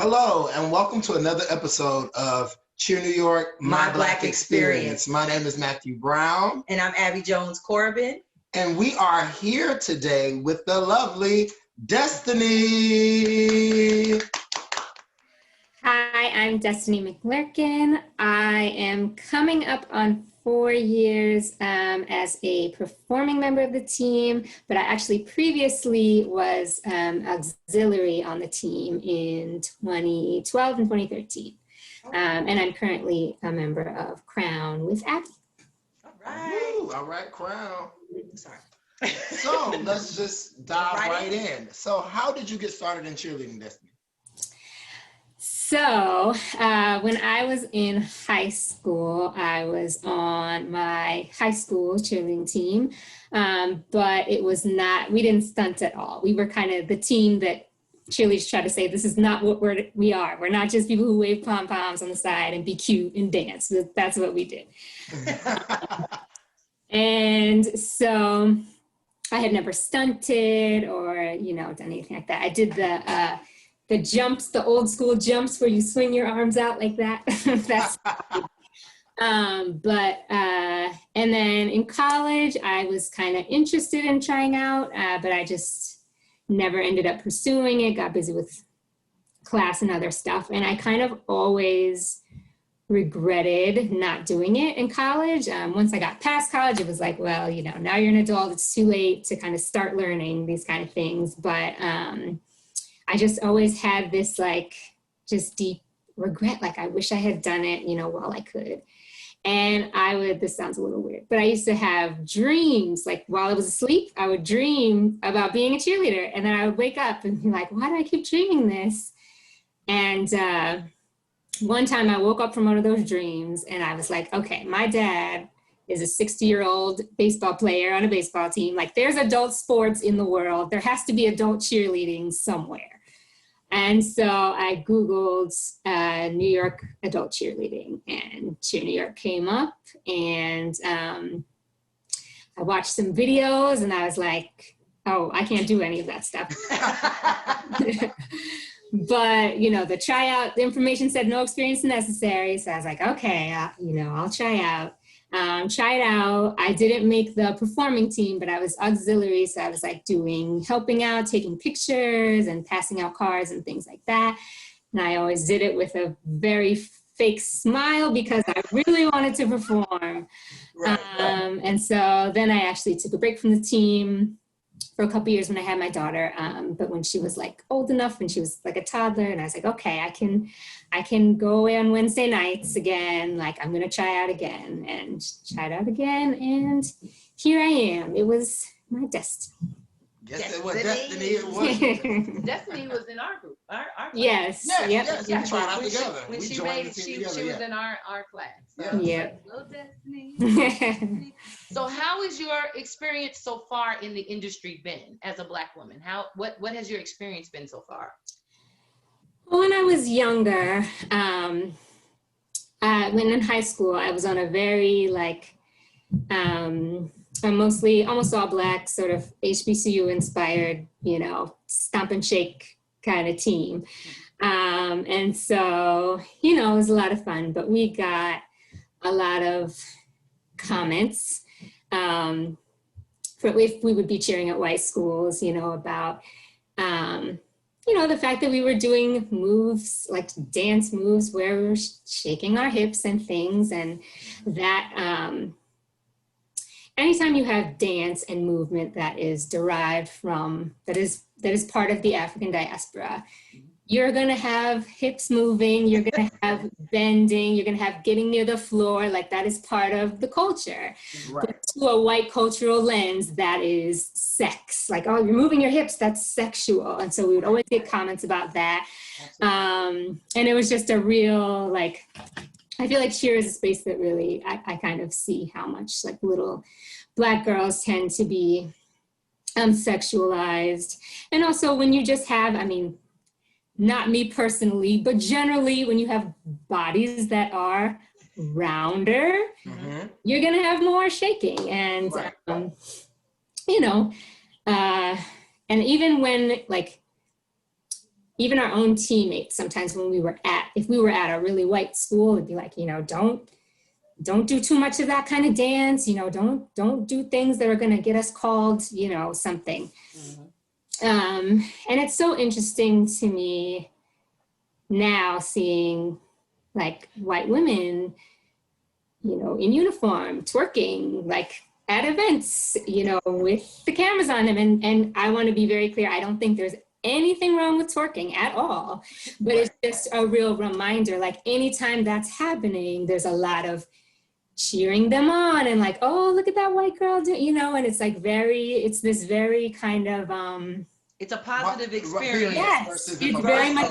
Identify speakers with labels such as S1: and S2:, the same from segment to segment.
S1: Hello, and welcome to another episode of Cheer New York, My Black Experience. My name is Matthew Brown.
S2: And I'm Abby Jones-Corbin.
S1: And we are here today with the lovely Destiny.
S3: Hi, I'm Destiny McLurkin. I am coming up on 4 years as a performing member of the team, but I actually previously was auxiliary on the team in 2012 and 2013. And I'm currently a member of Crown with Abby.
S2: All right.
S1: All right, Crown. Sorry. So let's just dive right in. So how did you get started in cheerleading, Destiny?
S3: So when I was in high school, I was on my high school cheerleading team, but it was not, we didn't stunt at all. We were kind of the team that cheerleaders try to say, this is not what we are. We're not just people who wave pom-poms on the side and be cute and dance. That's what we did. And so I had never stunted or, done anything like that. I did the jumps, the old school jumps where you swing your arms out like that. That's and then in college, I was kind of interested in trying out, but I just never ended up pursuing it, got busy with class and other stuff. And I kind of always regretted not doing it in college. Once I got past college, it was like, well, now you're an adult, it's too late to kind of start learning these kind of things. But I just always had this just deep regret. I wish I had done it, while I could. And this sounds a little weird, but I used to have dreams, while I was asleep, I would dream about being a cheerleader. And then I would wake up and be like, why do I keep dreaming this? And one time I woke up from one of those dreams and I was like, okay, my dad is a 60-year-old baseball player on a baseball team. There's adult sports in the world. There has to be adult cheerleading somewhere. And so I Googled New York adult cheerleading, and Cheer New York came up, and I watched some videos and I was like, oh, I can't do any of that stuff. But, the tryout, the information said no experience necessary. So I was like, okay, I'll try out. Tried out. I didn't make the performing team, but I was auxiliary. So I was helping out, taking pictures and passing out cards and things like that. And I always did it with a very fake smile because I really wanted to perform. Right. And so then I actually took a break from the team for a couple years when I had my daughter. But when she was old enough, when she was a toddler, and I was like, okay, I can go away on Wednesday nights again. I'm going to try out again, and tried out again. And here I am. It was my destiny.
S1: Yes, it was Destiny. It was.
S2: Destiny was in our group. Our class.
S3: Yes.
S1: Yes. We tried out together.
S2: When she made it, she was in our class. So
S3: yeah.
S2: Hello, Destiny. So how has your experience so far in the industry been as a Black woman? What has your experience been so far?
S3: Well, when I was younger, when in high school, I was on a very almost all Black, sort of HBCU inspired, stomp and shake kind of team. And so, it was a lot of fun, but we got a lot of comments if we would be cheering at white schools, about, the fact that we were doing moves, dance moves where we were shaking our hips and things, and that, anytime you have dance and movement that is derived from, that is part of the African diaspora, you're going to have hips moving, you're going to have bending, you're going to have getting near the floor, that is part of the culture. Right. But to a white cultural lens, that is sex. Oh, you're moving your hips, that's sexual. And so we would always get comments about that. And it was just a real, I feel like cheer is a space that really, I kind of see how much little Black girls tend to be sexualized. And also when you just have, not me personally, but generally when you have bodies that are rounder, you're gonna have more shaking. And, and even when even our own teammates, sometimes when if we were at a really white school, it'd be like, don't do too much of that kind of dance, don't do things that are going to get us called, something. And it's so interesting to me now seeing like white women, in uniform, twerking, like at events, with the cameras on them. And I want to be very clear, I don't think there's anything wrong with twerking at all, but it's just a real reminder, like anytime that's happening, there's a lot of cheering them on and like, oh, look at that white girl, and it's like it's this very kind of,
S2: it's a positive experience.
S3: Yes, it's very much.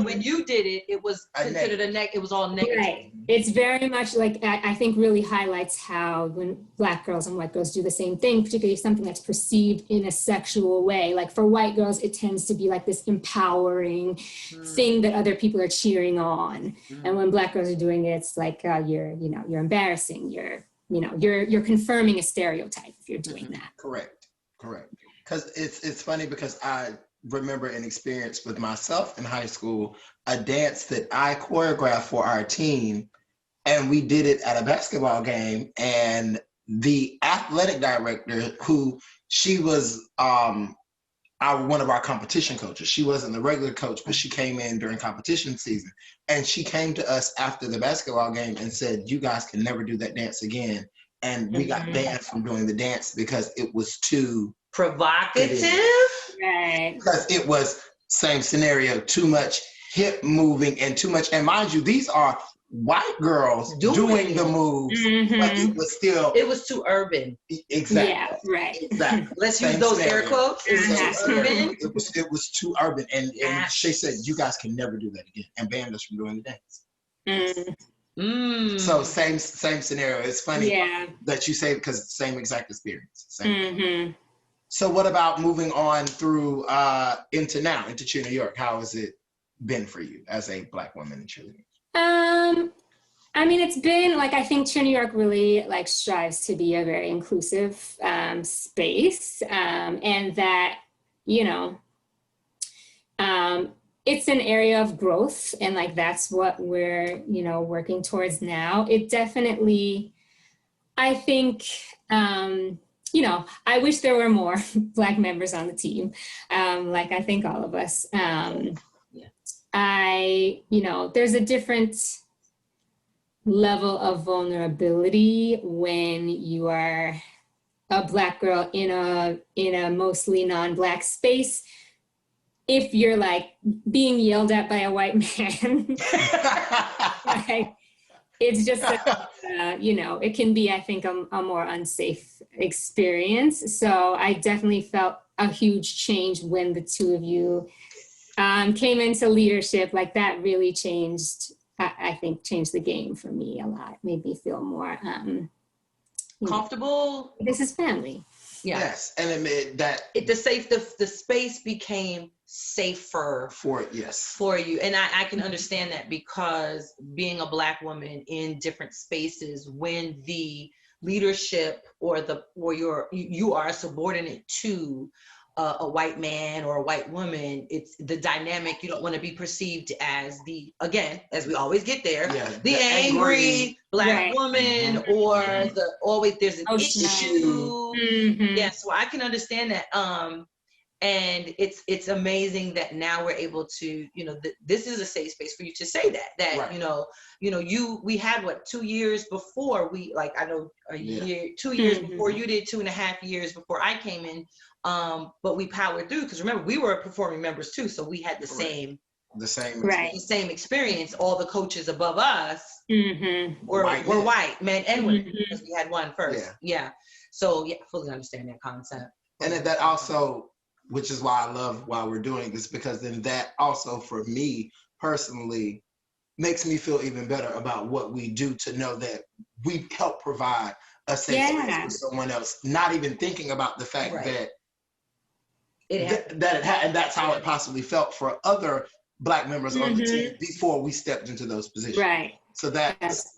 S2: When you did it, it was considered it was all negative.
S3: Right. It's very much like, I think really highlights how when Black girls and white girls do the same thing, particularly something that's perceived in a sexual way. Like for white girls, it tends to be like this empowering thing that other people are cheering on. And when Black girls are doing it, it's like you're embarrassing. You're confirming a stereotype if you're doing that.
S1: Correct. Because it's funny because I remember an experience with myself in high school, a dance that I choreographed for our team, and we did it at a basketball game, and the athletic director, who she was one of our competition coaches. She wasn't the regular coach, but she came in during competition season, and she came to us after the basketball game and said, "You guys can never do that dance again." And we got banned from doing the dance because it was too
S2: provocative,
S3: right?
S1: Because it was same scenario, too much hip moving and too much. And mind you, these are white girls doing the moves, but it was
S2: too urban.
S1: Exactly.
S3: Yeah, right.
S1: Exactly.
S2: Let's use those air quotes.
S1: It was too urban, and she said, "You guys can never do that again," and banned us from doing the dance. So same scenario. It's funny that you say, because same exact experience. So what about moving on through into Cheer New York? How has it been for you as a Black woman in cheerleading?
S3: I mean, it's been like, I think Cheer New York really like strives to be a very inclusive space, and that, it's an area of growth, and like that's what we're working towards now. It definitely, I think, I wish there were more Black members on the team, like I think all of us. There's a different level of vulnerability when you are a Black girl in a mostly non-Black space. If you're like being yelled at by a white man, like, it's just, it can be, I think, a more unsafe experience. So I definitely felt a huge change when the two of you came into leadership. Like that really changed, I think, changed the game for me a lot. Made me feel more
S2: comfortable.
S3: This is family.
S2: Yeah.
S1: Yes, and it made that
S2: the space became safer
S1: for
S2: you, and I can understand that, because being a Black woman in different spaces, when the leadership you are subordinate to a white man or a white woman, it's the dynamic. You don't want to be perceived as as we always get there, the angry Black woman, or there's an issue. Yeah, so I can understand that. And it's amazing that now we're able to, this is a safe space for you to say that we had 2 years before year, 2 years before you did, 2.5 years before I came in. But we powered through, because remember, we were performing members too, so we had the same experience. All the coaches above us were white men and women, because we had one first. So fully understand that concept.
S1: And that also, which is why I love why we're doing this, because then that also for me personally makes me feel even better about what we do, to know that we help provide a safe space for someone else, not even thinking about the fact that it and that's how it possibly felt for other Black members on the team before we stepped into those positions.
S3: Right.
S1: So that's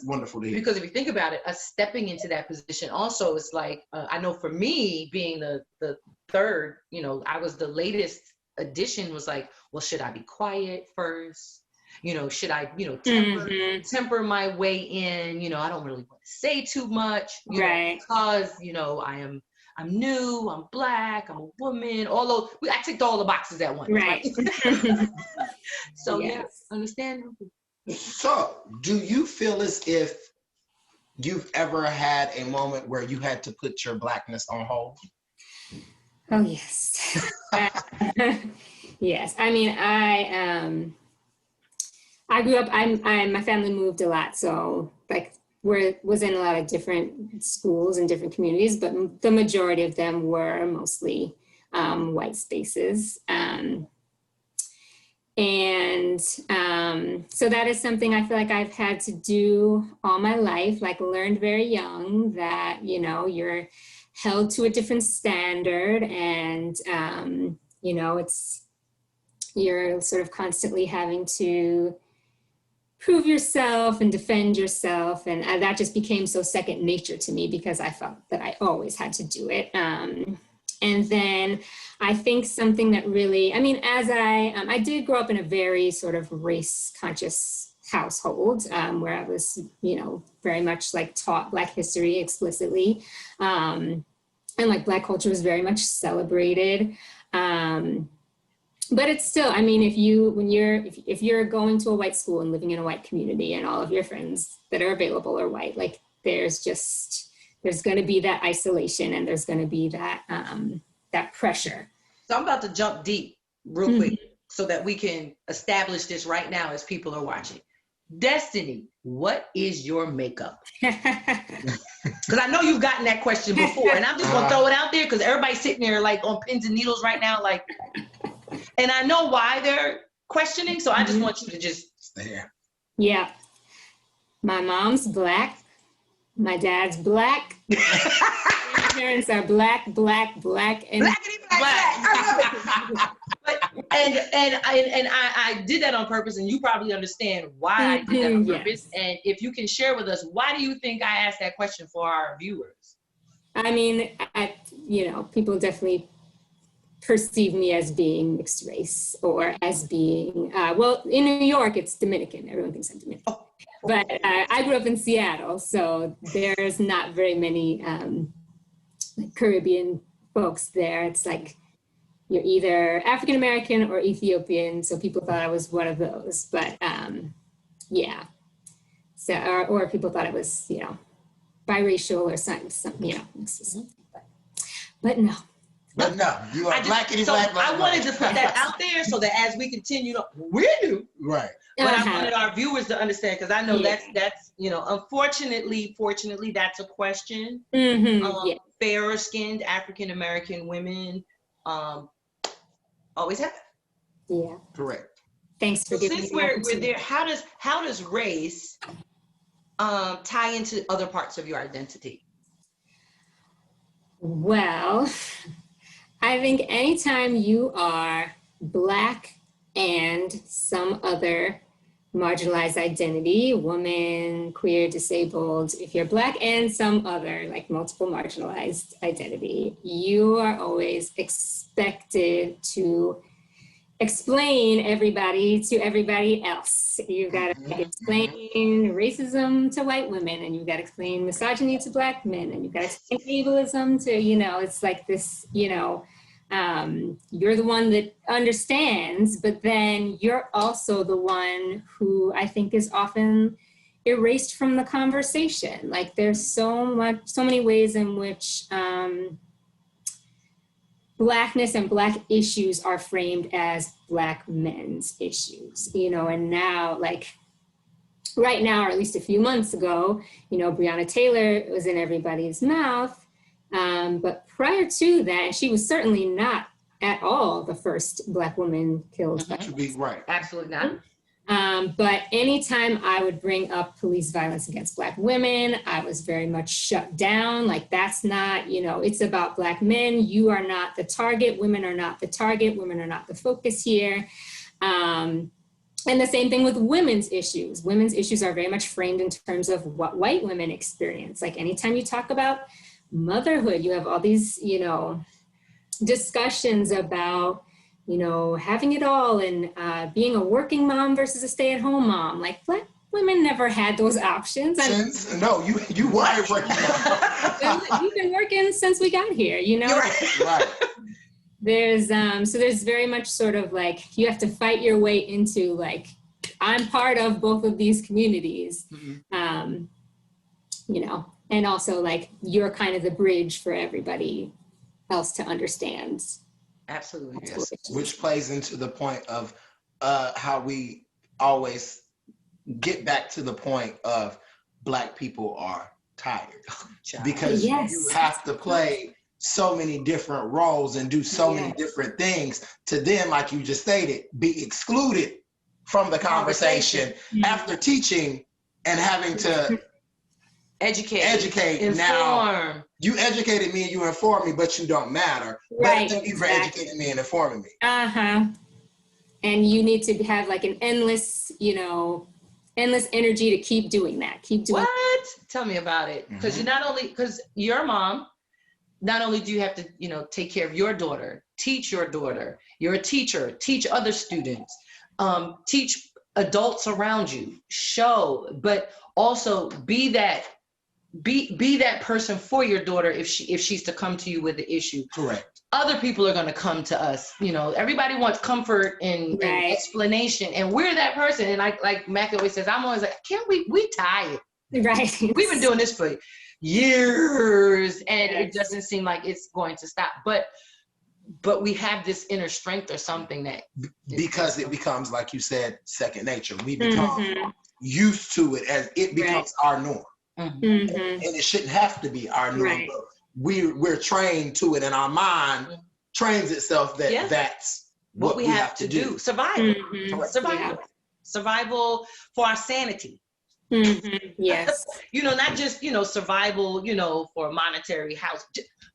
S1: wonderful to hear.
S2: Because if you think about it, us stepping into that position also is like, I know for me, being the third, I was the latest addition was like, well, should I be quiet first? Should I, temper my way in? I don't really want to say too much,
S3: right.
S2: Because, I'm new, I'm Black, I'm a woman, although I ticked all the boxes at once.
S3: Right.
S2: So, yes, understandable.
S1: So, do you feel as if you've ever had a moment where you had to put your Blackness on hold?
S3: Oh, yes. Yes. I mean, I grew up, my family moved a lot. So like was in a lot of different schools and different communities, but the majority of them were mostly white spaces. So that is something I feel like I've had to do all my life, like learned very young that, you're held to a different standard and, you're sort of constantly having to prove yourself and defend yourself. And that just became so second nature to me because I felt that I always had to do it. And then I think something that really, as I did grow up in a very sort of race conscious household where I was, very much like taught Black history explicitly. And like Black culture was very much celebrated. But it's still, if you're going to a white school and living in a white community and all of your friends that are available are white, like there's going to be that isolation and there's going to be that pressure.
S2: So I'm about to jump deep real quick so that we can establish this right now as people are watching. Destiny, what is your makeup? Because I know you've gotten that question before and I'm just going to throw it out there because everybody's sitting there like on pins and needles right now, like, and I know why they're questioning, so I just want you to just stay there.
S3: Yeah. My mom's Black. My dad's Black. My parents are Black, and
S2: Black. And I did that on purpose, and you probably understand why I did that on purpose. Yes. And if you can share with us, why do you think I asked that question for our viewers?
S3: People definitely perceive me as being mixed race or as being, in New York, it's Dominican. Everyone thinks I'm Dominican. Oh. But I grew up in Seattle, so there's not very many Caribbean folks there. It's like you're either African-American or Ethiopian, so people thought I was one of those. But yeah. So, or people thought it was, biracial or something, but no.
S1: But no, you are Blackity Black.
S2: I wanted to put that out there so that as we continue, we're new.
S1: Right.
S2: But I wanted our viewers to understand because I know that's unfortunately, that's a question. Fairer skinned African American women always have.
S3: Yeah.
S1: Correct.
S3: Thanst for giving me the opportunity.
S2: Since we're there, how does race tie into other parts of your identity?
S3: Well, I think anytime you are Black and some other marginalized identity, woman, queer, disabled, if you're Black and some other like multiple marginalized identity, you are always expected to explain everybody to everybody else. You've got to explain racism to white women, and you've got to explain misogyny to Black men, and you've got to explain ableism to, it's like this, you're the one that understands, but then you're also the one who I think is often erased from the conversation. Like there's so many ways in which Blackness and Black issues are framed as Black men's issues, and now like right now, or at least a few months ago, Breonna Taylor was in everybody's mouth. But prior to that, she was certainly not at all the first Black woman killed.
S1: Right.
S2: Absolutely not.
S3: But anytime I would bring up police violence against Black women, I was very much shut down. Like, that's not, it's about Black men. You are not the target. Women are not the target. Women are not the focus here. And the same thing with women's issues. Women's issues are very much framed in terms of what white women experience. Like anytime you talk about motherhood, you have all these, discussions about you know, having it all and being a working mom versus a stay-at-home mom. Like Black women never had those options.
S1: No, you were working.
S3: We've been working since we got here, you know?
S1: Right.
S3: There's so there's very much sort of like, you have to fight your way into like, I'm part of both of these communities, you know, and also like you're kind of the bridge for everybody else to understand.
S2: Absolutely.
S1: Yes. Which plays into the point of how we always get back to the point of Black people are tired because you have to play so many different roles and do so many different things to then, like you just stated, be excluded from the conversation after teaching and having to educate.
S2: Inform.
S1: Now you educated me and you informed me, but you don't matter.
S3: Right.
S1: But thank you for educating me and informing me.
S3: And you need to have like an endless, you know, endless energy to keep doing that.
S2: What? Tell me about it. Because you're a mom, not only do you have to, you know, take care of your daughter, teach your daughter, you're a teacher, teach other students, teach adults around you, but also be that person for your daughter if she's to come to you with the issue.
S1: Correct.
S2: Other people are going to come to us. You know, everybody wants comfort and explanation, and we're that person. And like Mac always says, I'm always like, we tired.
S3: Right.
S2: We've been doing this for years, and it doesn't seem like it's going to stop. But we have this inner strength or something that
S1: because it becomes, like you said, second nature. We become used to it as it becomes our norm. And it shouldn't have to be our norm. Right. We're trained to it, and our mind trains itself that that's what we have to do.
S2: Survival. Survival for our sanity.
S3: Yes.
S2: You know, not just, you know, survival, you know, for monetary house,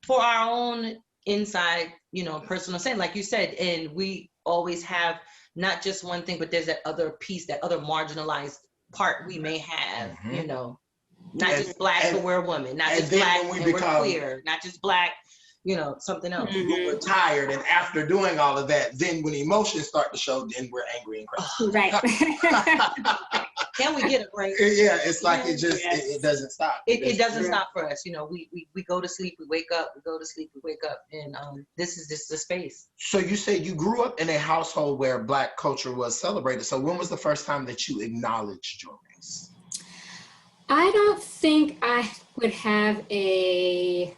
S2: for our own inside, you know, personal sanity, like you said. And we always have not just one thing, but there's that other piece, that other marginalized part we may have, you know. Not just Black, but we're a woman. Not just Black, and we're queer. Not just Black, you know, something else.
S1: We're tired, and after doing all of that, then when emotions start to show, then we're angry and crazy.
S3: Right.
S2: Can we get a break?
S1: Yeah, it's like it just it doesn't stop.
S2: It doesn't stop for us. You know, we go to sleep, we wake up, we go to sleep, we wake up, and this is the space.
S1: So you said you grew up in a household where Black culture was celebrated. So when was the first time that you acknowledged your race?
S3: I don't think I would have a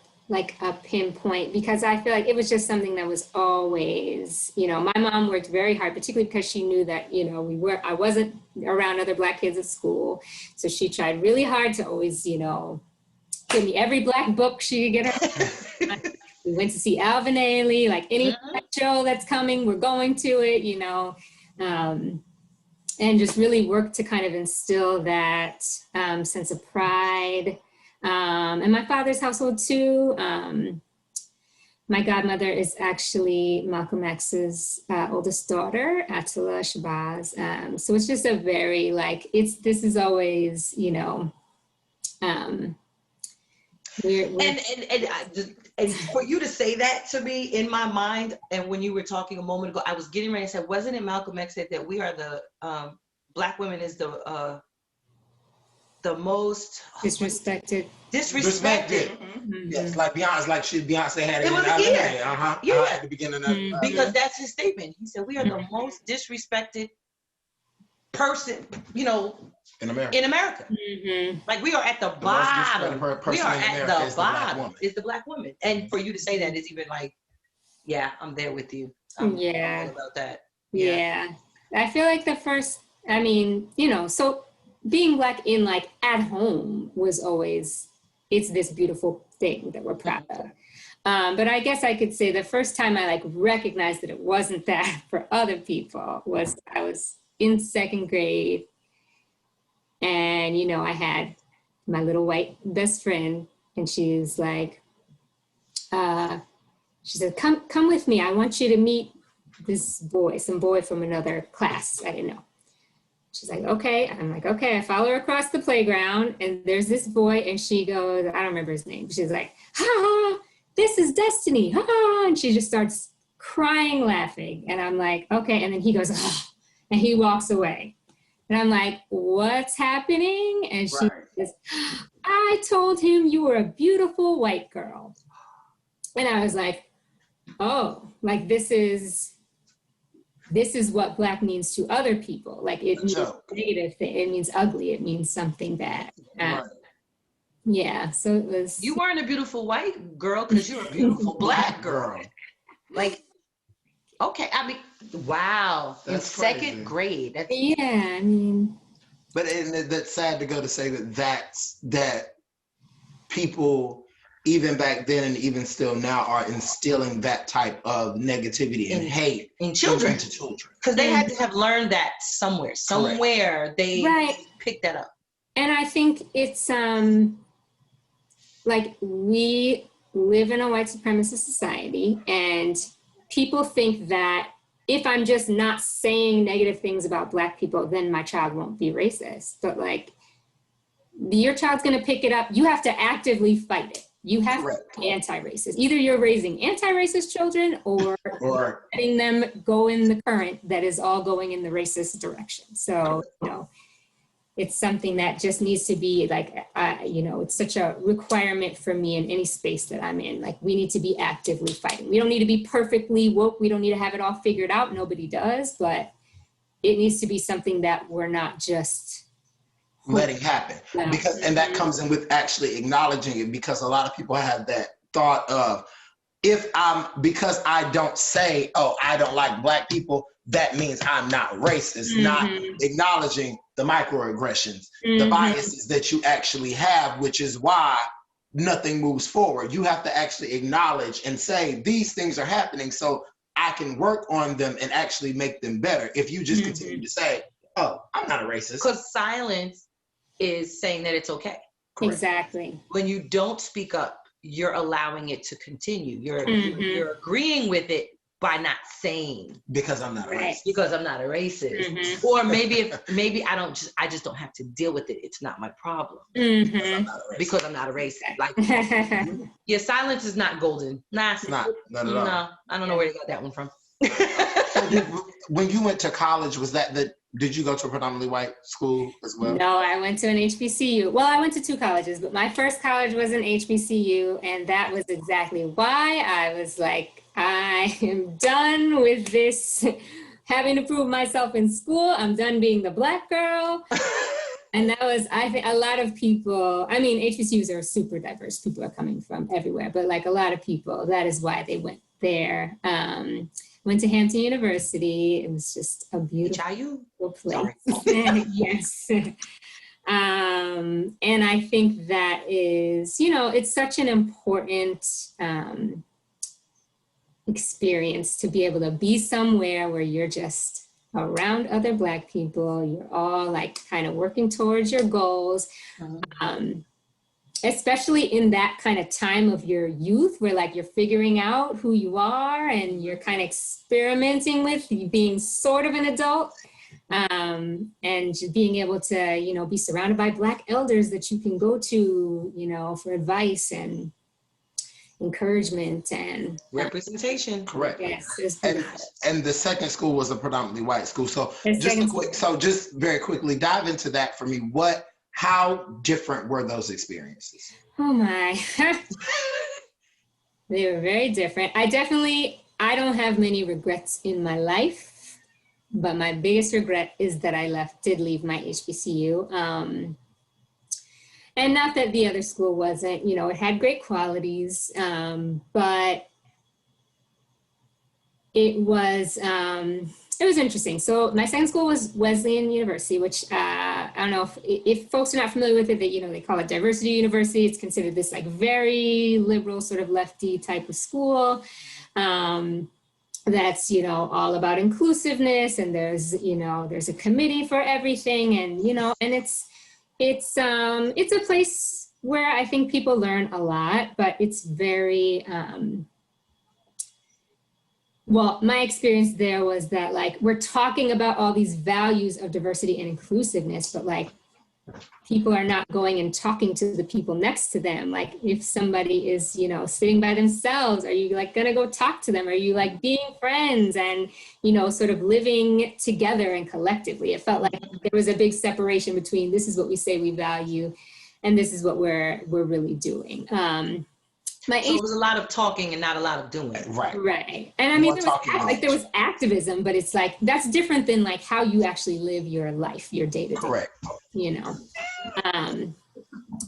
S3: pinpoint, because I feel like it was just something that was always, you know, my mom worked very hard, particularly because she knew that, you know, I wasn't around other Black kids at school. So she tried really hard to always, you know, give me every Black book she could get her. We went to see Alvin Ailey, like any show that's coming, we're going to it, you know. And just really work to kind of instill that sense of pride. And my father's household too. My godmother is actually Malcolm X's oldest daughter, Attila Shabazz. So it's just a very this is always, you know,
S2: and for you to say that to me in my mind, and when you were talking a moment ago, I was getting ready to say, wasn't it Malcolm X said that we are the Black women is the most
S3: disrespected.
S1: Yes, like Beyonce had it.
S2: It was
S1: at the beginning of
S2: because that's his statement. He said we are the most disrespected person, you know, in America. Like we are at the bottom. We are at the bottom. Is the Black woman, and for you to say that is even like, yeah, I'm there with you. I'm all about that.
S3: Yeah, I feel like the first. I mean, you know, so being Black in like at home was always, it's this beautiful thing that we're proud of. But I guess I could say the first time I like recognized that it wasn't that for other people was I was in second grade, and you know, I had my little white best friend, and she's like, she said, come with me. I want you to meet this boy, some boy from another class. I didn't know. She's like, okay. I'm like, okay. I follow her across the playground, and there's this boy, and she goes, I don't remember his name. She's like, ha, this is Destiny, ha, and she just starts crying, laughing. And I'm like, okay. And then he goes, oh, and he walks away. And I'm like, what's happening? And she says, I told him you were a beautiful white girl. And I was like, oh, like this is what Black means to other people. Like it means a negative thing. It means ugly. It means something bad. Yeah, so it was.
S2: You weren't a beautiful white girl because you're a beautiful Black girl. Like, okay, I mean, wow.
S1: That's
S2: in second grade. That's,
S3: yeah, I mean.
S1: But that's sad to go to say that people, even back then and even still now, are instilling that type of negativity and hate
S2: in children.
S1: Into children.
S2: Because they had to have learned that somewhere. Somewhere they picked that up.
S3: And I think it's like we live in a white supremacist society, and people think that if I'm just not saying negative things about Black people, then my child won't be racist. But like, your child's gonna pick it up. You have to actively fight it. You have to be anti-racist. Either you're raising anti-racist children or letting them go in the current that is all going in the racist direction. So, you know, it's something that just needs to be like, you know, it's such a requirement for me in any space that I'm in. Like, we need to be actively fighting. We don't need to be perfectly woke. We don't need to have it all figured out. Nobody does, but it needs to be something that we're not just
S1: letting happen. Because, and that comes in with actually acknowledging it, because a lot of people have that thought of, because I don't say, oh, I don't like Black people, that means I'm not racist, not acknowledging the microaggressions, the biases that you actually have, which is why nothing moves forward. You have to actually acknowledge and say, these things are happening so I can work on them and actually make them better. If you just continue to say, oh, I'm not a racist.
S2: Because silence is saying that it's okay.
S3: Correct. Exactly.
S2: When you don't speak up, you're allowing it to continue. You're agreeing with it by not saying,
S1: because I'm not a racist.
S2: Because I'm not a racist. Or maybe I just don't have to deal with it. It's not my problem. Because I'm not a racist. Like, your silence is not golden. Nah,
S1: it's not at all.
S2: No, I don't know where they got that one from.
S1: When you went to college, did you go to a predominantly white school as well?
S3: No, I went to an HBCU. Well, I went to 2 colleges, but my first college was an HBCU, and that was exactly why I was like, I am done with this, having to prove myself in school. I'm done being the Black girl. And that was, I think, a lot of people, I mean, HBCUs are super diverse. People are coming from everywhere, but like a lot of people, that is why they went there. Went to Hampton University. It was just a beautiful place. Yes. And I think that is, you know, it's such an important experience to be able to be somewhere where you're just around other Black people. You're all like kind of working towards your goals. Especially in that kind of time of your youth where like you're figuring out who you are and you're kind of experimenting with being sort of an adult, and just being able to, you know, be surrounded by Black elders that you can go to, you know, for advice and encouragement and
S2: representation.
S1: Correct.
S3: Yes.
S1: And the second school was a predominantly white school. So just very quickly dive into that for me. How different were those experiences?
S3: Oh my. They were very different. I I don't have many regrets in my life, but my biggest regret is that I did leave my HBCU. And not that the other school wasn't, you know, it had great qualities, but it was interesting. So my second school was Wesleyan University, which I don't know if folks are not familiar with it, that, you know, they call it diversity university. It's considered this like very liberal sort of lefty type of school. That's, you know, all about inclusiveness, and there's a committee for everything, and, you know, and it's a place where I think people learn a lot, but it's very, well, my experience there was that like, we're talking about all these values of diversity and inclusiveness, but like people are not going and talking to the people next to them. Like if somebody is, you know, sitting by themselves, are you like gonna go talk to them? Are you like being friends and, you know, sort of living together and collectively? It felt like there was a big separation between this is what we say we value and this is what we're really doing.
S2: So it was a lot of talking and not a lot of doing.
S3: Right. And I mean, there was activism, but it's like, that's different than like how you actually live your life, your day to day.
S1: Correct.
S3: You know? And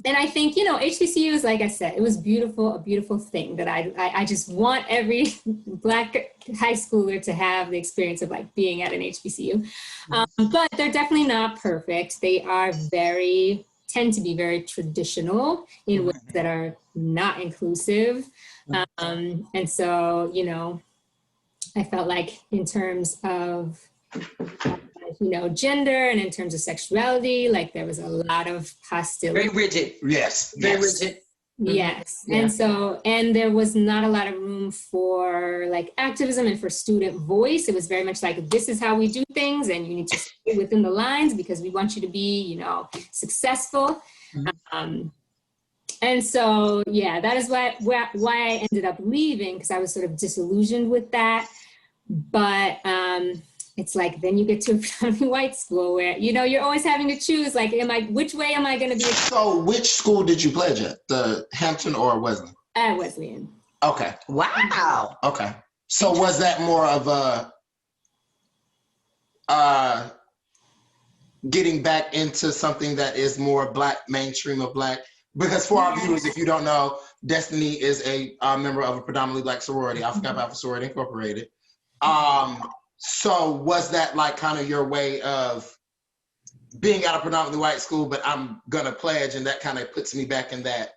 S3: I think, you know, HBCUs, like I said, it was beautiful, a beautiful thing that I just want every Black high schooler to have the experience of like being at an HBCU. But they're definitely not perfect. They are tend to be very traditional in ways that are not inclusive. And so, you know, I felt like in terms of, you know, gender and in terms of sexuality, like there was a lot of hostility.
S2: Very rigid.
S1: Yes.
S2: Very rigid.
S3: Yes.
S2: Yeah.
S3: And so, and there was not a lot of room for like activism and for student voice. It was very much like, this is how we do things and you need to stay within the lines because we want you to be, you know, successful. And so, yeah, that is why I ended up leaving, because I was sort of disillusioned with that. But it's like, then you get to a predominantly white school where, you know, you're always having to choose, like, which way am I going to be?
S1: So which school did you pledge at? The Hampton or Wesleyan?
S3: At Wesleyan.
S1: Okay.
S2: Wow.
S1: Okay. So was that more of a getting back into something that is more Black, mainstream of Black? Because for our viewers, if you don't know, Destiny is a member of a predominantly Black sorority. I forgot about Sorority Incorporated. So was that like kind of your way of being at a predominantly white school, but I'm gonna pledge, and that kind of puts me back in that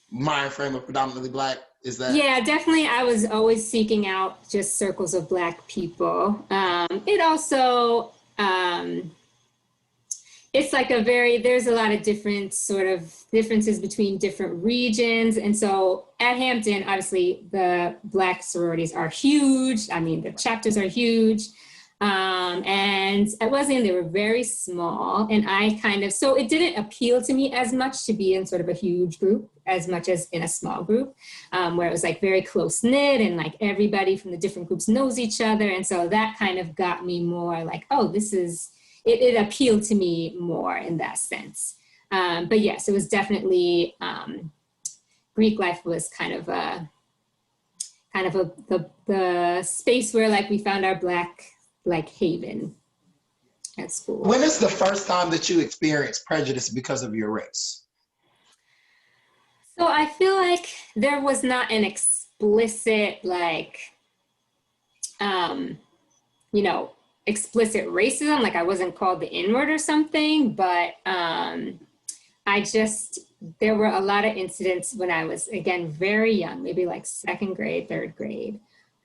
S1: mind frame of predominantly Black? Is that? Yeah,
S3: definitely. I was always seeking out just circles of Black people. It also, it's like there's a lot of different sort of differences between different regions. And so at Hampton, obviously the Black sororities are huge. I mean, the chapters are huge. And at Wesleyan, they were very small. And so it didn't appeal to me as much to be in sort of a huge group as much as in a small group, where it was like very close knit and like everybody from the different groups knows each other. And so that kind of got me more like, oh, it appealed to me more in that sense. But yes, it was definitely, Greek life was kind of the space where like we found our Black like haven at school.
S1: When is the first time that you experienced prejudice because of your race?
S3: So I feel like there was not an explicit like, you know, explicit racism, like I wasn't called the N-word or something, but there were a lot of incidents when I was, again, very young, maybe like second grade, third grade,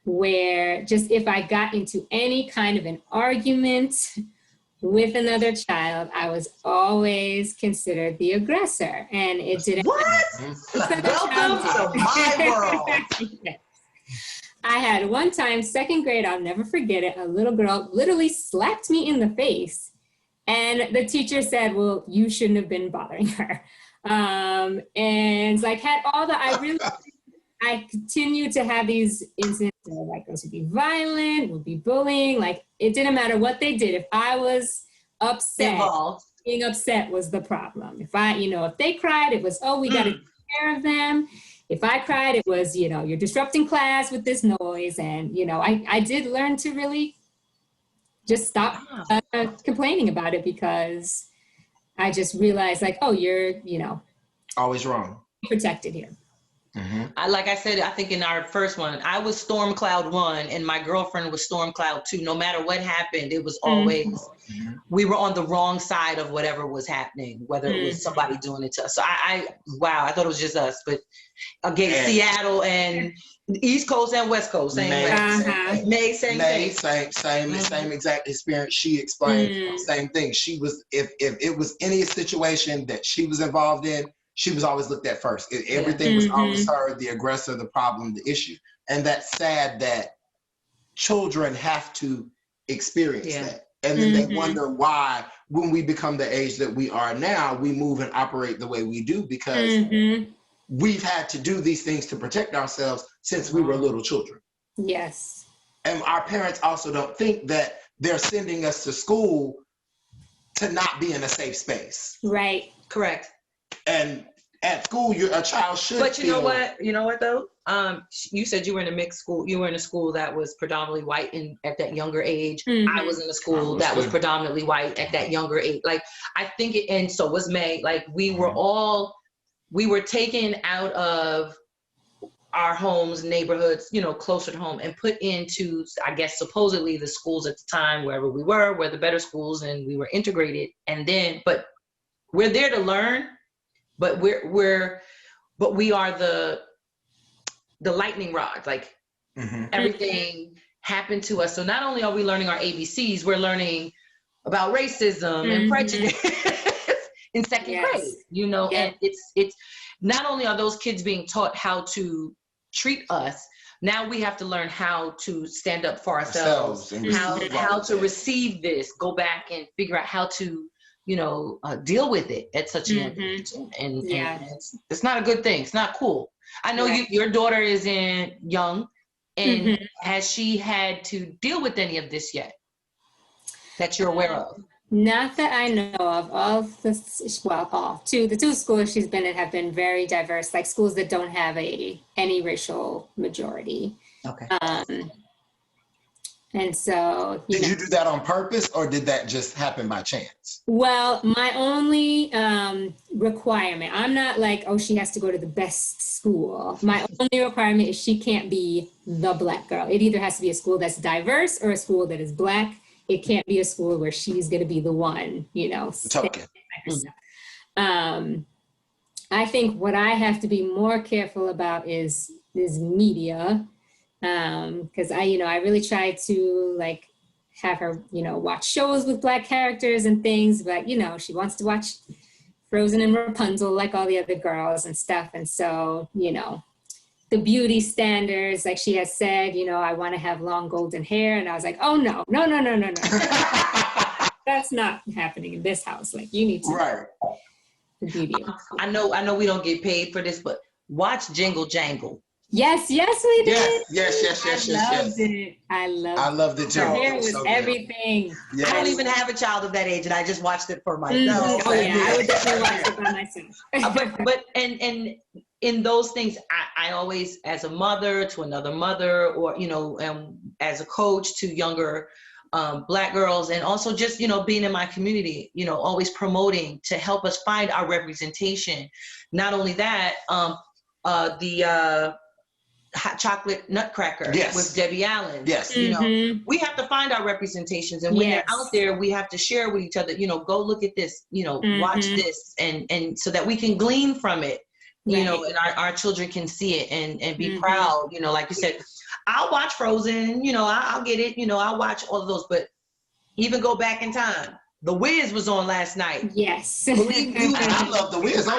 S3: where just if I got into any kind of an argument with another child, I was always considered the aggressor. And it didn't.
S2: What? Welcome to my world.
S3: I had one time, second grade, I'll never forget it, a little girl literally slapped me in the face. And the teacher said, well, you shouldn't have been bothering her. And like I continued to have these incidents where like those would be violent, would be bullying. Like it didn't matter what they did. If I was upset, being upset was the problem. If they cried, it was, oh, we got to take care of them. If I cried, it was, you know, you're disrupting class with this noise. And, you know, I did learn to really just stop complaining about it, because I just realized like, oh, you're, you know,
S1: always wrong.
S3: Protected here.
S2: Mm-hmm. Like I said, I think in our first one, I was Storm Cloud 1 and my girlfriend was Storm Cloud 2. No matter what happened, it was always, we were on the wrong side of whatever was happening, whether it was somebody doing it to us. So I thought it was just us, but again, Seattle and East Coast and West Coast, same
S1: exact experience. She explained same thing. She was, if it was any situation that she was involved in, she was always looked at first. Everything was always her, the aggressor, the problem, the issue. And that's sad that children have to experience that. And then they wonder why, when we become the age that we are now, we move and operate the way we do, because we've had to do these things to protect ourselves since we were little children.
S3: Yes.
S1: And our parents also don't think that they're sending us to school to not be in a safe space.
S3: Right.
S2: Correct.
S1: And at school, a child should.
S2: But you know what? You know what though? You said you were in a mixed school. You were in a school that was predominantly white at that younger age. I was in a school that was predominantly white at that younger age. Like, I think it, and so was May. Like, we were taken out of our homes, neighborhoods, you know, closer to home, and put into, I guess, supposedly the schools at the time, wherever we were the better schools, and we were integrated. And then, but we're there to learn, but we are the lightning rod. Like, everything happened to us. So not only are we learning our ABCs, we're learning about racism and prejudice in second grade, you know, and it's not only are those kids being taught how to treat us, now we have to learn how to stand up for ourselves and how to receive this, go back and figure out how to, you know, deal with it at such a young age. And it's not a good thing. It's not cool. I know your daughter is young, and has she had to deal with any of this yet that you're aware of?
S3: Not that I know of. The two schools she's been in have been very diverse, like schools that don't have any racial majority. Okay. And so,
S1: did you do that on purpose, or did that just happen by chance?
S3: Well, my only requirement, I'm not like, oh, she has to go to the best school. My only requirement is she can't be the Black girl. It either has to be a school that's diverse or a school that is Black. It can't be a school where she's going to be the one, you know.
S1: Okay.
S3: I think what I have to be more careful about is media. Because I really try to like have her, you know, watch shows with Black characters and things, but you know, she wants to watch Frozen and Rapunzel like all the other girls and stuff. And so, you know, the beauty standards, like she has said, you know, I want to have long golden hair. And I was like, oh, no. That's not happening in this house. Like, you need to the beauty.
S2: I know we don't get paid for this, but watch Jingle Jangle.
S3: Yes, we did.
S1: Yes. I loved it too.
S3: Her hair was everything.
S2: Yes. I don't even have a child of that age, and I just watched it for myself.
S3: Oh yeah, I would definitely watch it by myself.
S2: but in those things, I always, as a mother to another mother, or you know, as a coach to younger Black girls, and also just, you know, being in my community, you know, always promoting to help us find our representation. Not only that, the hot chocolate nutcracker with Debbie Allen. Yes. You know, we have to find our representations, and when they're out there, we have to share with each other, you know, go look at this, you know, watch this, and so that we can glean from it, you know, and our children can see it and be proud, you know, like you said, I'll watch Frozen, you know, I'll get it, you know, I'll watch all of those, but even go back in time. The Wiz was on last night.
S3: Yes.
S1: I love The Wiz.
S2: I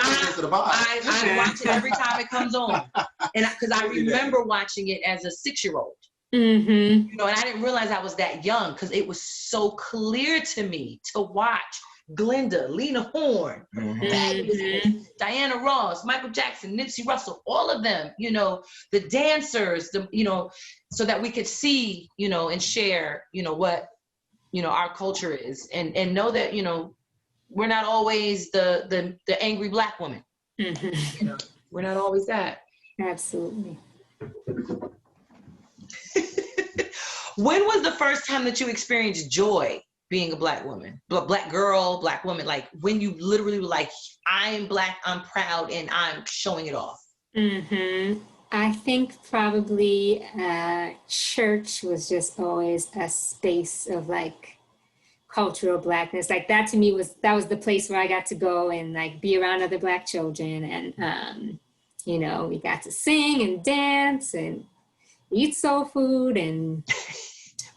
S2: watch it every time it comes on. And because I remember watching it as a 6-year-old. You know, and I didn't realize I was that young, because it was so clear to me to watch Glinda, Lena Horne, Diana Ross, Michael Jackson, Nipsey Russell, all of them, you know, the dancers, you know, so that we could see, you know, and share, you know, what, you know, our culture is, and know that, you know, we're not always the angry Black woman. You know, we're not always that.
S3: Absolutely.
S2: When was the first time that you experienced joy being a Black woman, Black girl, Black woman? Like when you literally were like, I'm Black, I'm proud, and I'm showing it off.
S3: I think probably church was just always a space of like cultural Blackness. Like that to me was the place where I got to go and like be around other Black children, and you know, we got to sing and dance and eat soul food and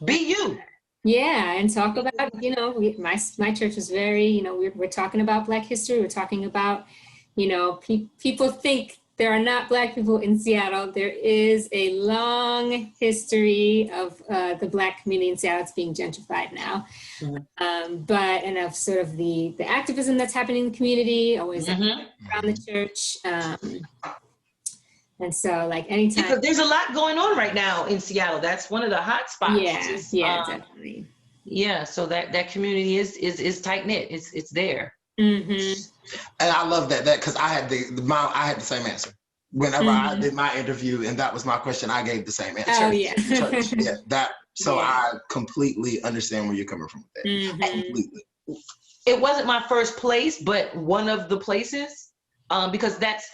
S2: be you.
S3: Yeah, and talk about, you know, my church was very, you know, we're talking about Black history. We're talking about, you know, people think there are not Black people in Seattle. There is a long history of the Black community in Seattle. It's being gentrified now. And of sort of the activism that's happening in the community, always around the church. And so, like, anytime.
S2: Because there's a lot going on right now in Seattle. That's one of the hot spots.
S3: Yeah, definitely.
S2: Yeah, so that community is tight knit. It's there.
S3: Mm-hmm.
S1: And I love that because I had the same answer whenever I did my interview, and that was my question. I gave the same answer.
S3: Oh yeah,
S1: church. Yeah, that. So I completely understand where you're coming from with that. Completely.
S2: It wasn't my first place, but one of the places, because that's.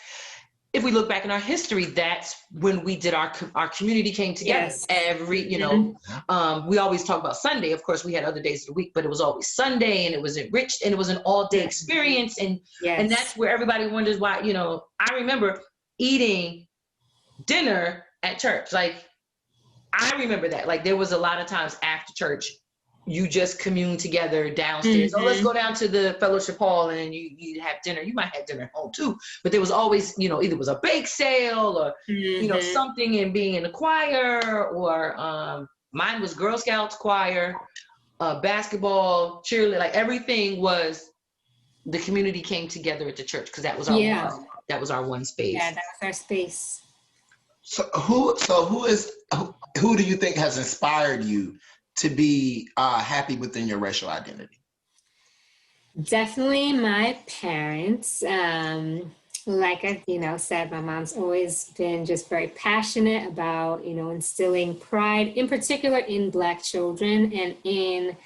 S2: If we look back in our history, that's when we did our community came together.
S3: Yes.
S2: Every, we always talk about Sunday. Of course, we had other days of the week, but it was always Sunday, and it was enriched, and it was an all-day experience. And that's where everybody wonders why, I remember eating dinner at church. Like, I remember that. Like, there was a lot of times after church, you just commune together downstairs. Oh, let's go down to the fellowship hall and you have dinner. You might have dinner at home too, but there was always, either it was a bake sale or, something, and being in the choir, or mine was Girl Scouts choir, basketball, cheerleading, like everything was, the community came together at the church because that was our one space.
S3: Yeah, that was our space.
S1: So who do you think has inspired you to be happy within your racial identity?
S3: Definitely my parents. Like I, said, my mom's always been just very passionate about, instilling pride, in particular in Black children, and in,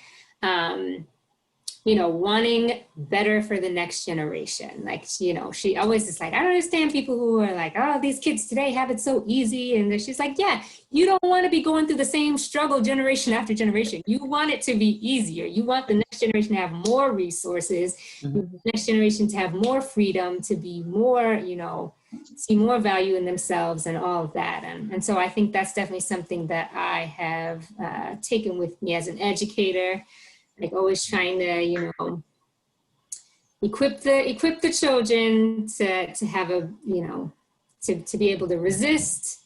S3: wanting better for the next generation. Like, she always is like, I don't understand people who are like, oh, these kids today have it so easy. And she's like, yeah, you don't want to be going through the same struggle generation after generation. You want it to be easier. You want the next generation to have more resources, the next generation to have more freedom, to be more, see more value in themselves and all of that. And so I think that's definitely something that I have taken with me as an educator. Like, always trying to, equip the children to have a, to be able to resist,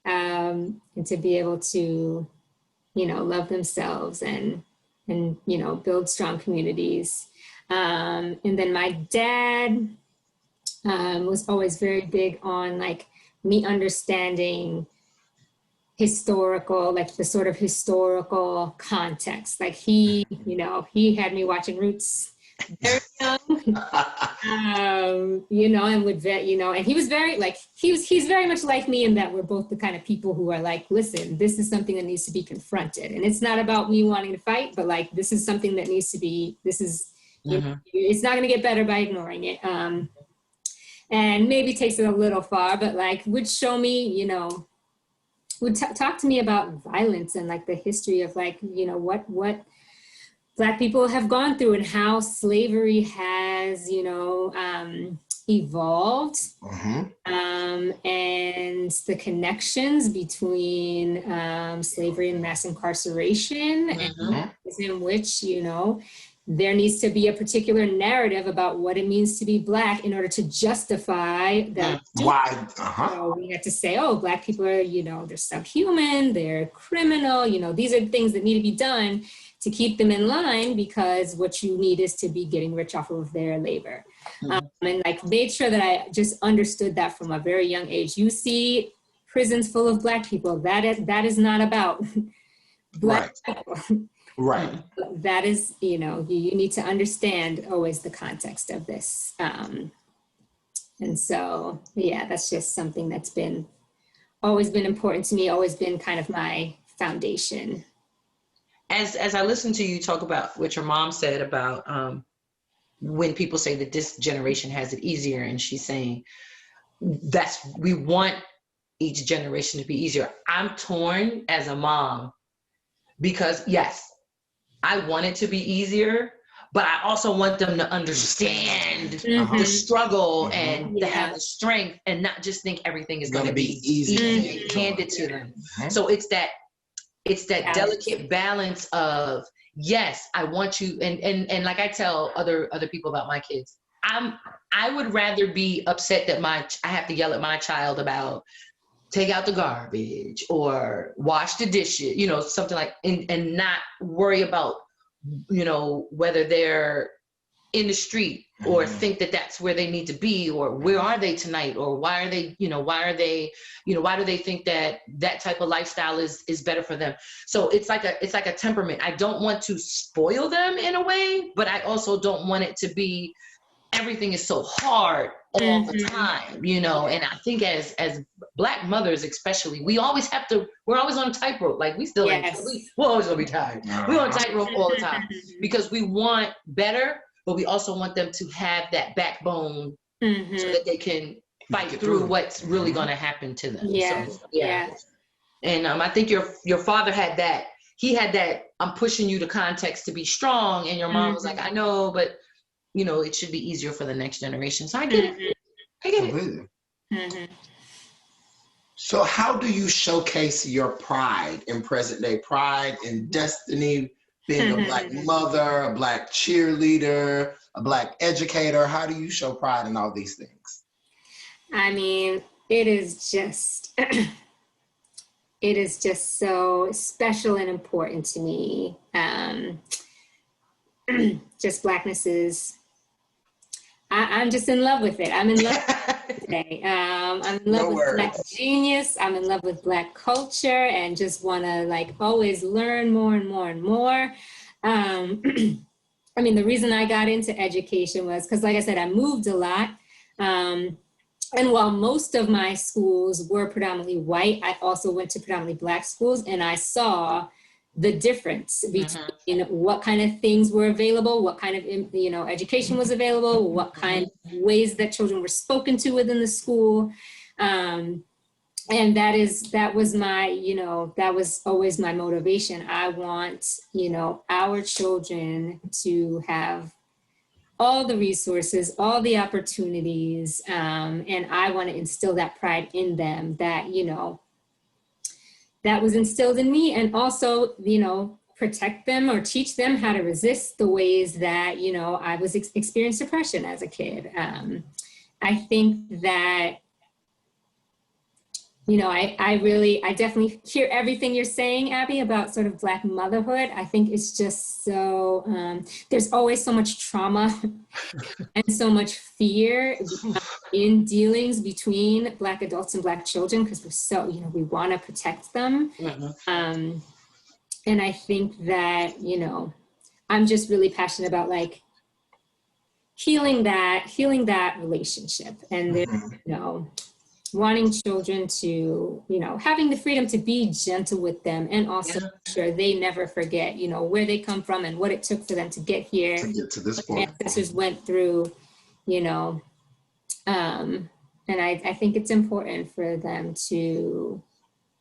S3: and to be able to, love themselves and build strong communities. And then my dad was always very big on, like, me understanding historical, like the sort of historical context. Like, he had me watching Roots very young, and would vet, and he was very, like, he's very much like me in that we're both the kind of people who are like, listen, this is something that needs to be confronted. And it's not about me wanting to fight, but like, this is something that needs to be, it's not going to get better by ignoring it. And maybe takes it a little far, but like, would show me, would talk to me about violence and like the history of, like, what Black people have gone through and how slavery has, evolved, and the connections between slavery and mass incarceration, and in which, there needs to be a particular narrative about what it means to be Black in order to justify that.
S1: Why?
S3: So we have to say, oh, Black people are, they're subhuman, they're criminal, these are things that need to be done to keep them in line, because what you need is to be getting rich off of their labor. And like, made sure that I just understood that from a very young age. You see prisons full of Black people, that is not about Black people.
S1: Right.
S3: That is, you need to understand always the context of this. And so, yeah, that's just something that's always been important to me, always been kind of my foundation.
S2: As I listen to you talk about what your mom said about when people say that this generation has it easier, and she's saying we want each generation to be easier. I'm torn as a mom, because yes, I want it to be easier, but I also want them to understand the struggle and to have the strength, and not just think everything is going to be easy and handed to them. So it's that delicate balance of, yes, I want you, and like I tell other people about my kids, I would rather be upset that I have to yell at my child about take out the garbage or wash the dishes, you know, something like, and not worry about, you know, whether they're in the street or think that that's where they need to be, or where are they tonight, or why are they, you know, why do they think that that type of lifestyle is better for them? So it's like a temperament. I don't want to spoil them in a way, but I also don't want it to be everything is so hard all the time, you know. And I think as Black mothers especially, we're always on a tightrope. Like we still we're always gonna be tired. We're on a tightrope all the time because we want better, but we also want them to have that backbone so that they can fight through what's really gonna happen to them. And I think your father had that. He had that, I'm pushing you to context to be strong, and your mom was like, I know, but you know, it should be easier for the next generation. So I get it. I get it.
S1: So how do you showcase your pride in present day, pride in destiny, being a Black mother, a Black cheerleader, a Black educator? How do you show pride in all these things?
S3: I mean, it is just so special and important to me. Just Blackness is, I'm just in love with it. I'm in love with it today. I'm in love with Black genius. I'm in love with Black culture, and just want to like always learn more and more and more. I mean, the reason I got into education was because, like I said, I moved a lot. And while most of my schools were predominantly white, I also went to predominantly Black schools, and I saw the difference between what kind of things were available, what kind of, you know, education was available, what kind of ways that children were spoken to within the school. And that was my, you know, that was always my motivation. I want, you know, our children to have all the resources, all the opportunities. And I want to instill that pride in them that, you know, that was instilled in me, and also, you know, protect them or teach them how to resist the ways that, you know, I was experienced depression as a kid. I think that, you know, I definitely hear everything you're saying, Abby, about sort of Black motherhood. I think it's just so, there's always so much trauma and so much fear in dealings between Black adults and Black children, because we're so, you know, we want to protect them. And I think that, you know, I'm just really passionate about like healing that relationship, and then, you know, wanting children to, you know, having the freedom to be gentle with them, and also make sure they never forget, you know, where they come from and what it took for them to get here.
S1: To get to this point.
S3: Ancestors went through, you know, and I think it's important for them to,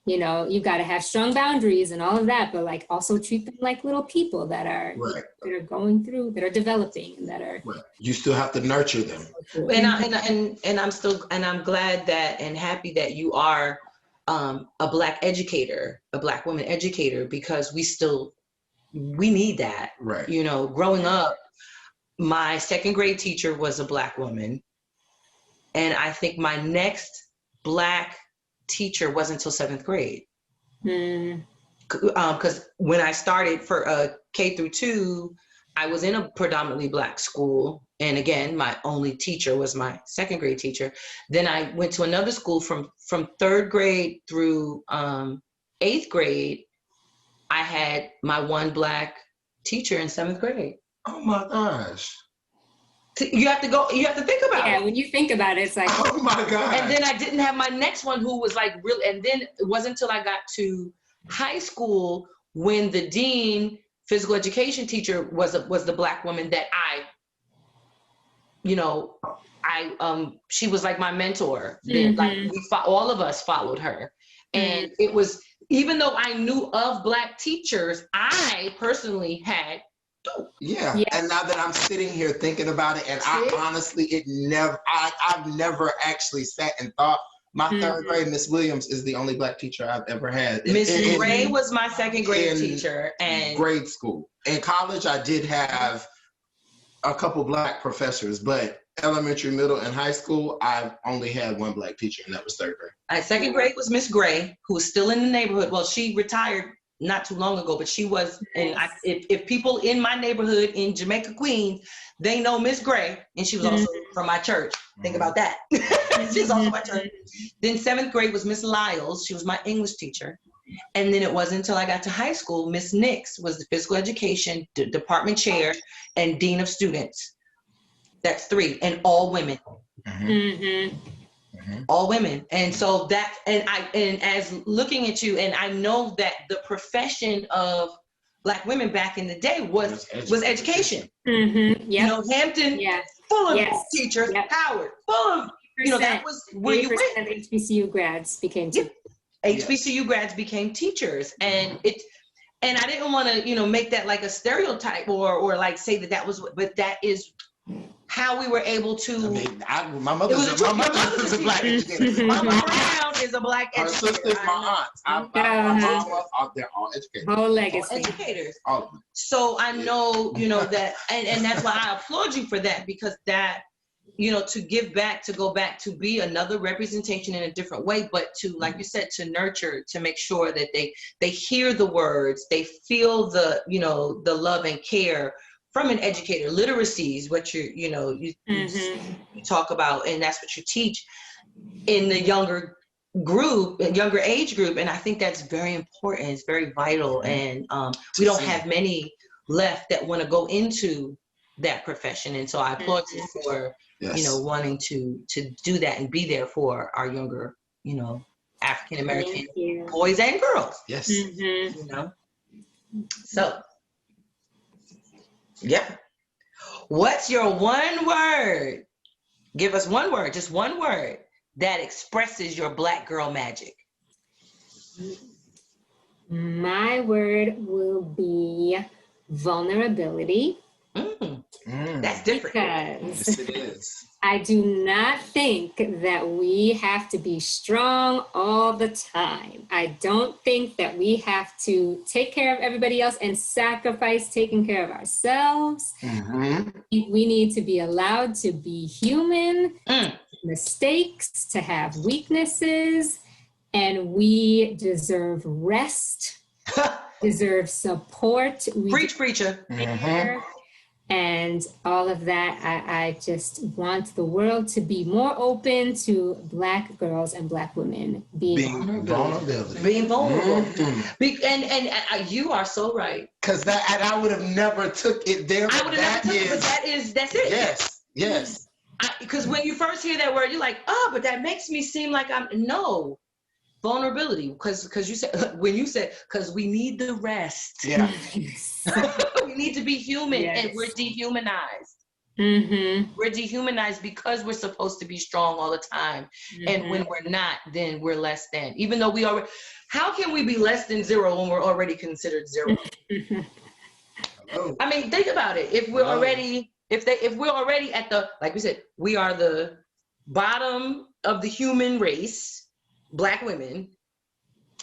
S3: you know, you got to have strong boundaries and all of that, but like also treat them like little people that are that are going through, that are developing, and that are.
S1: You still have to nurture them.
S2: And I'm glad that and happy that you are a Black educator, a Black woman educator, because we need that.
S1: Right.
S2: You know, growing up, my second grade teacher was a Black woman, and I think my next Black teacher wasn't until 7th grade. Because when I started for K through 2, I was in a predominantly Black school. And again, my only teacher was my second grade teacher. Then I went to another school from 3rd grade through 8th grade. I had my one Black teacher in 7th grade.
S1: Oh my gosh.
S2: You have to think about it.
S3: Yeah, when you think about it, it's like,
S1: oh my God.
S2: And then I didn't have my next one who was like real. And then it wasn't until I got to high school when the dean physical education teacher was the Black woman that she was like my mentor. Then, like all of us followed her. And it was, even though I knew of Black teachers, I personally had.
S1: Yeah. And now that I'm sitting here thinking about it, and I honestly, I've never actually sat and thought. My 3rd grade Miss Williams is the only Black teacher I've ever had.
S2: Miss Ray was my 2nd grade teacher. And
S1: grade school. In college, I did have a couple Black professors, but elementary, middle, and high school, I've only had one Black teacher, and that was third grade.
S2: Second grade was Miss Gray, who's still in the neighborhood. Well, she retired not too long ago, but she was, and if people in my neighborhood in Jamaica, Queens, they know Miss Gray, and she was also from my church. Think about that. She's also my church. Then 7th grade was Miss Lyles. She was my English teacher. And then it wasn't until I got to high school, Miss Nix was the physical education department chair and dean of students. That's 3, and all women. All women. And so that, and as looking at you, and I know that the profession of Black women back in the day was education. You know, Hampton, full of teachers, Howard, full of, you know, that was where you went.
S3: HBCU grads became teachers.
S2: HBCU grads became teachers, and and I didn't want to, you know, make that like a stereotype or like say that was, but that is how we were able to. I
S1: mean, my mother's a Black educator.
S2: Mama Brown is a Black educator.
S1: Her sisters, my aunts, they're all educators.
S3: Whole legacy.
S2: Educators. So I know, you know, that, and that's why I applaud you for that, because that, you know, to give back, to go back, to be another representation in a different way, but to, like you said, to nurture, to make sure that they hear the words, they feel the, you know, the love and care from an educator. Literacy is what you talk about, and that's what you teach in the younger age group. And I think that's very important. It's very vital. And we don't have many left that want to go into that profession. And so I applaud you for, you know, wanting to do that and be there for our younger, you know, African-American boys and girls.
S1: Yes.
S2: You know, so, yeah. What's your one word? Give us one word, just one word that expresses your Black girl magic.
S3: My word will be vulnerability.
S2: That's different.
S3: Because
S1: yes, it is.
S3: I do not think that we have to be strong all the time. I don't think that we have to take care of everybody else and sacrifice taking care of ourselves. We need to be allowed to be human, mistakes, to have weaknesses, and we deserve rest, deserve support.
S2: Preach, preacher.
S3: And all of that, I just want the world to be more open to Black girls and Black women being vulnerable.
S2: Being vulnerable. And you are so right.
S1: Because that, and I would have never took it there.
S2: I would have never took it, but that's it.
S1: Yes, yes.
S2: Because when you first hear that word, you're like, oh, but that makes me seem like no. Vulnerability, because you said, when you said, because we need the rest.
S1: Yeah.
S2: We need to be human, and we're dehumanized. We're dehumanized because we're supposed to be strong all the time. And when we're not, then we're less than. Even though we are, how can we be less than 0 when we're already considered 0? I mean, think about it. If we're already, if we're already at the, like we said, we are the bottom of the human race, Black women,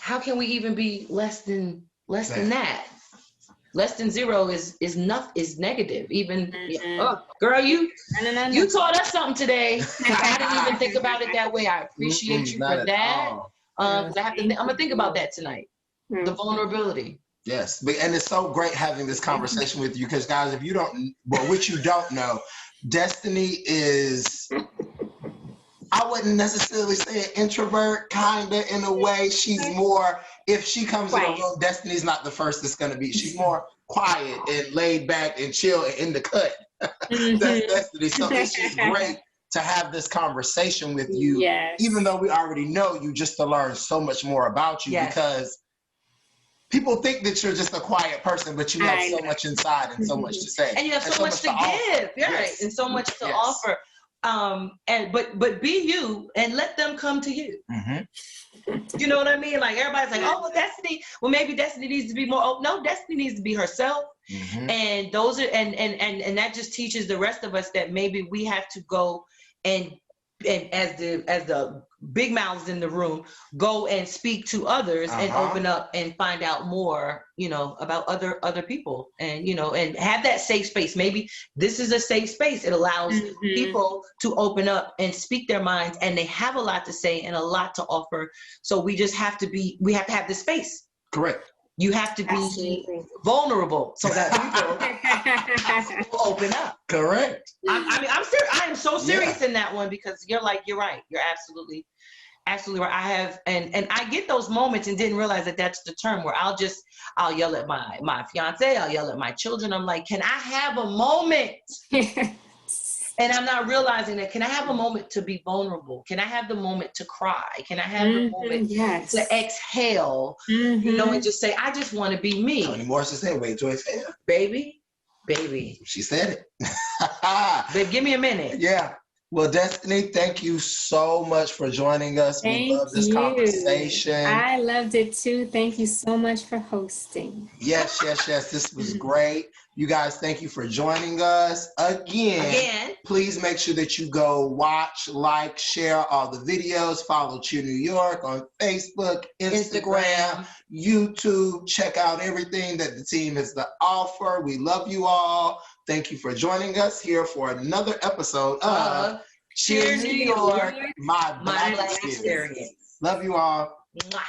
S2: how can we even be less than that? Less than 0 is negative. Even oh, girl, you taught us something today. I didn't even think about it that way. I appreciate you for that. I'm gonna think about that tonight. The vulnerability.
S1: Yes, and it's so great having this conversation with you, because guys, if you don't, which you don't know, Destiny is, I wouldn't necessarily say an introvert, kinda, in a way. She's more, if she comes in the room, Destiny's not the first that's gonna be. She's more quiet and laid back and chill and in the cut. That's Destiny. So it's just great to have this conversation with you, even though we already know you, just to learn so much more about you, because people think that you're just a quiet person, but you have so much inside and so much to say.
S2: And you have so much to give, right? And so much to offer. But be you and let them come to you. You know what I mean? Like, everybody's like, oh, well, Destiny, well, maybe Destiny needs to be more open. No, Destiny needs to be herself. And those are, and that just teaches the rest of us that maybe we have to go and and as the big mouths in the room, go and speak to others and open up and find out more, about other people, and and have that safe space. Maybe this is a safe space. It allows people to open up and speak their minds, and they have a lot to say and a lot to offer. So we just have to have this space.
S1: Correct.
S2: You have to be vulnerable so that people will open up.
S1: Correct.
S2: I'm serious. I am so serious in that one, because you're right. You're absolutely right. I have, and I get those moments and didn't realize that that's the term, where I'll yell at my fiance, I'll yell at my children. I'm like, can I have a moment? And I'm not realizing that. Can I have a moment to be vulnerable? Can I have the moment to cry? Can I have the moment to exhale? And just say, I just want to be me.
S1: Toni Morrison said, wait till exhale.
S2: Baby.
S1: She said it.
S2: Babe, give me a minute.
S1: Yeah. Well, Destiny, thank you so much for joining us. We love this conversation.
S3: I loved it too. Thank you so much for hosting.
S1: Yes. This was great. You guys, thank you for joining us again. Please make sure that you go watch, like, share all the videos. Follow Cheer New York on Facebook, Instagram, YouTube. Check out everything that the team has to offer. We love you all. Thank you for joining us here for another episode of Cheer New York, my Black Experience. Love you all.
S2: Mwah.